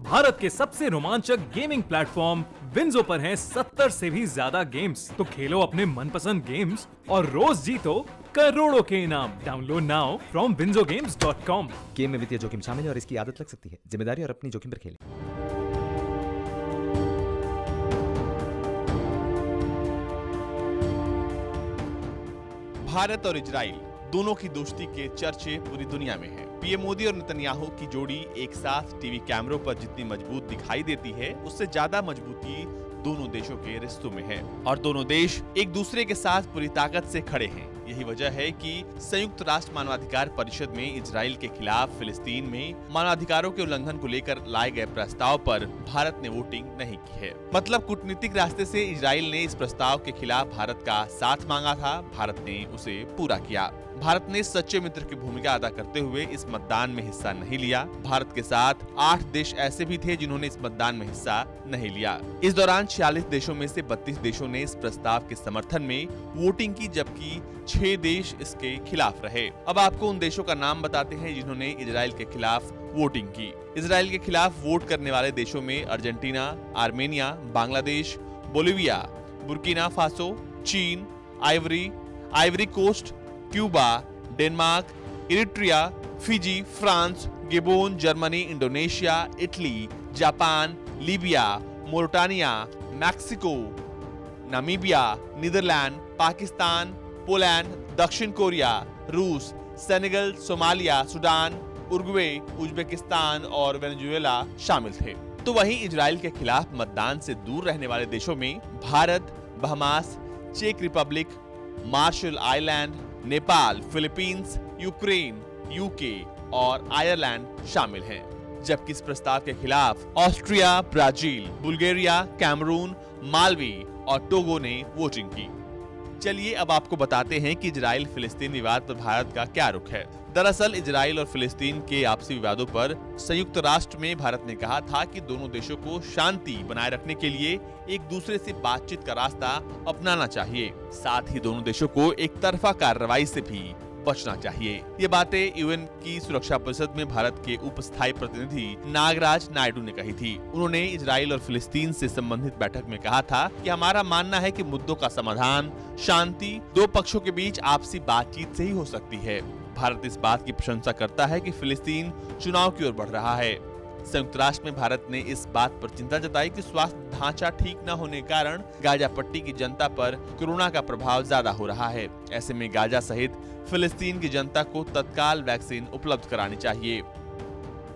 भारत के सबसे रोमांचक गेमिंग प्लेटफॉर्म विंजो पर हैं 70 से भी ज्यादा गेम्स। तो खेलो अपने मनपसंद गेम्स और रोज जीतो करोड़ों के इनाम। Download now from winzogames.com। Game में वित्तीय जोखिम शामिल है और इसकी आदत लग सकती है। जिम्मेदारी और अपनी जोखिम पर खेलें। भारत और इजराइल दोनों की दोस्ती के चर्चे पूरी दुनिया में हैं। पीएम मोदी और नेतन्याहू की जोड़ी एक साथ टीवी कैमरों पर जितनी मजबूत दिखाई देती है, उससे ज्यादा मजबूती दोनों देशों के रिश्तों में है और दोनों देश एक दूसरे के साथ पूरी ताकत से खड़े हैं। यही वजह है कि संयुक्त राष्ट्र मानवाधिकार परिषद में इजराइल के खिलाफ फिलिस्तीन में मानवाधिकारों के उल्लंघन को लेकर लाए गए प्रस्ताव पर भारत ने वोटिंग नहीं की है। मतलब कूटनीतिक रास्ते से इजराइल ने इस प्रस्ताव के खिलाफ भारत का साथ मांगा था, भारत ने उसे पूरा किया। भारत ने सच्चे मित्र की भूमिका अदा करते हुए इस मतदान में हिस्सा नहीं लिया। भारत के साथ 8 देश ऐसे भी थे जिन्होंने इस मतदान में हिस्सा नहीं लिया। इस दौरान 46 देशों में से 32 देशों ने इस प्रस्ताव के समर्थन में वोटिंग की, जबकि 6 देश इसके खिलाफ रहे। अब आपको उन देशों का नाम बताते हैं जिन्होंने इजराइल के खिलाफ वोटिंग की। इजराइल के खिलाफ वोट करने वाले देशों में Argentina, Armenia, Bangladesh, Bolivia, Burkina Faso, चीन, Ivory Coast, Cuba, Denmark, Eritrea, Fiji, France, Gabon, Germany, Indonesia, Italy, Japan, Libya, Mauritania, Mexico, Namibia, Netherland, Pakistan, Poland, दक्षिण कोरिया, रूस, Senegal, Somalia, Sudan, Uruguay, Uzbekistan और वेनेजुएला शामिल थे। तो वहीं इजराइल के खिलाफ मतदान से दूर रहने वाले देशों में भारत, बहामास, चेक Republic, Marshall Island, Nepal, Philippines, Ukraine, UK और आयरलैंड शामिल हैं। जबकि इस प्रस्ताव के खिलाफ Austria, Brazil, Bulgaria, Cameroon, Malawi और टोगो ने वोटिंग की। चलिए अब आपको बताते हैं कि इजराइल फिलिस्तीन विवाद पर भारत का क्या रुख है। दरअसल इजराइल और फिलिस्तीन के आपसी विवादों पर संयुक्त राष्ट्र में भारत ने कहा था कि दोनों देशों को शांति बनाए रखने के लिए एक दूसरे से बातचीत का रास्ता अपनाना चाहिए। साथ ही दोनों देशों को एक तरफा कार्रवाई से भी बचना चाहिए। ये बातें यूएन की सुरक्षा परिषद में भारत के उप स्थायी प्रतिनिधि नागराज नायडू ने कही थी। उन्होंने इजराइल और फिलिस्तीन से संबंधित बैठक में कहा था कि हमारा मानना है कि मुद्दों का समाधान शांति दो पक्षों के बीच आपसी बातचीत से ही हो सकती है। भारत इस बात की प्रशंसा करता है कि फिलिस्तीन चुनाव की ओर बढ़ रहा है। संयुक्त राष्ट्र में भारत ने इस बात पर चिंता जताई कि स्वास्थ्य ढांचा ठीक न होने के कारण गाजा पट्टी की जनता पर कोरोना का प्रभाव ज्यादा हो रहा है। ऐसे में गाजा सहित फिलिस्तीन की जनता को तत्काल वैक्सीन उपलब्ध करानी चाहिए।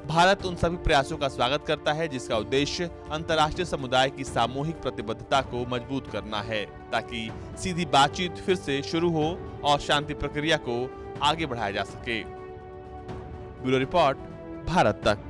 भारत उन सभी प्रयासों का स्वागत करता है जिसका उद्देश्य अंतर्राष्ट्रीय समुदाय की सामूहिक प्रतिबद्धता को मजबूत करना है, ताकि सीधी बातचीत फिर से शुरू हो और शांति प्रक्रिया को आगे बढ़ाया जा सके। ब्यूरो रिपोर्ट, भारत तक।